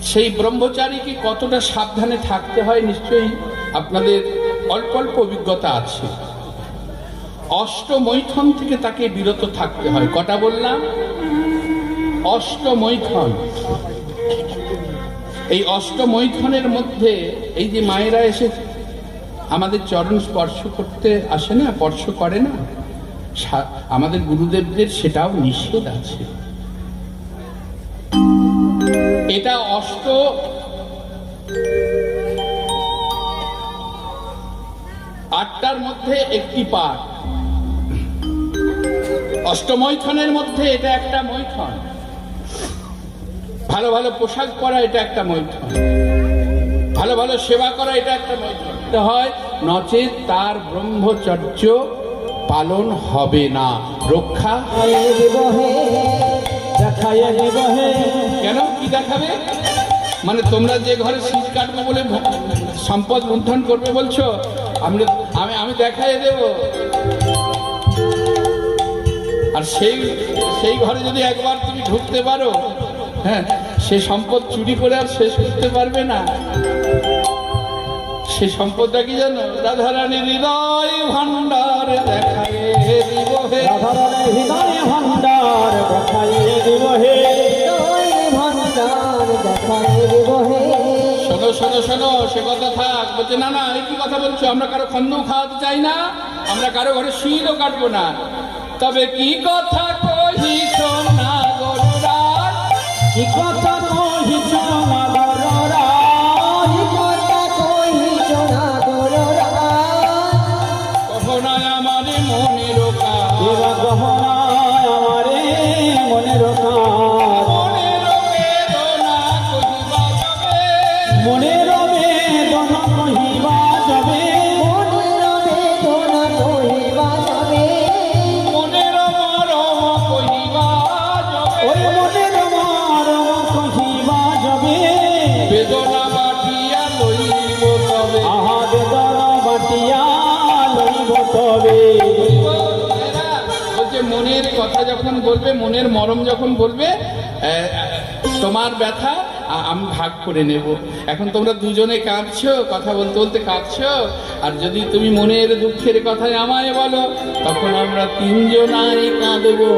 সেই ব্রহ্মচারীকে কতটা সাবধানে থাকতে হয় নিশ্চয়ই আপনাদের অল্প অল্প অভিজ্ঞতা আছে। অষ্টমৈথুন থেকে তাকে বিরত থাকতে হয়। কটা বললাম? অষ্টমৈথুন। এই অষ্টমৈথুনের মধ্যে এই যে মায়েরা এসে আমাদের চরণ স্পর্শ করতে আসে না, স্পর্শ করে না, আমাদের গুরুদেবদের সেটাও নিষেধ আছে। এটা আটটার মধ্যে একটি পাঠ। অষ্টমৈথুনের মধ্যে এটা একটা মৈথুন। ভালো ভালো পোশাক পরা এটা একটা মৈথুন। ভালো ভালো সেবা করা এটা একটা মৈথুন হয়, নচেত তার ব্রহ্মচর্য পালন হবে না। রক্ষা কেন? কি দেখাবে? মানে তোমরা যে ঘরে শীত কাটবে বলে সম্পদ লুণ্ঠন করবে বলছো, আমি দেখাই দেব। আর সেই ঘরে যদি একবার তুমি ঢুকতে পারো, হ্যাঁ, সে সম্পদ চুরি করে আর শেষ করতে পারবে না। সে সম্পদটা কি জানো? রাধারানী হৃদয় ভান্ডার দেখায়ে দিব হে, রাধারানী হৃদয় ভান্ডার দেখায়ে দিব হে, ভান্ডার দেখায়ে দিব হে। শোনো শোনো শোনো, সে কথা থাক। বলছে না না, এই কি কথা বলছো? আমরা কারো খন্দও খাওয়াতে চাই না, আমরা কারো ঘরে শীতও কাটবো না। তবে কি কথা কহিছ না গরুরাজ, কি কথা কহিছ না গরুরাজ, কি কথা কহিছ না গরুরাজ, গহনায় আমারে মনের কাজ, গহনায় আমারে মনের কাজ, মনের বেদনা কহিবা যাবে, মনের বেদনা কহিবা যাবে, মনের বেদনা কহিবা যাবে, মনের মরম কহিবা যাবে, ওই মনের মরম কহিবা যাবে, বেদনা বাটিয়া লইব তবে, আহা বেদনা বাটিয়া লইব তবে। বলছে মনের কথা যখন বলবে, মনের মরম যখন বলবে, তোমার ব্যথা আমি ভাগ করে নেব। এখন তোমরা দুজনে কাঁদছো, কথা বলতে বলতে কাঁদছো, আর যদি তুমি মনের দুঃখের কথাই আমায় বলো, তখন আমরা তিনজনাই কাঁদবো।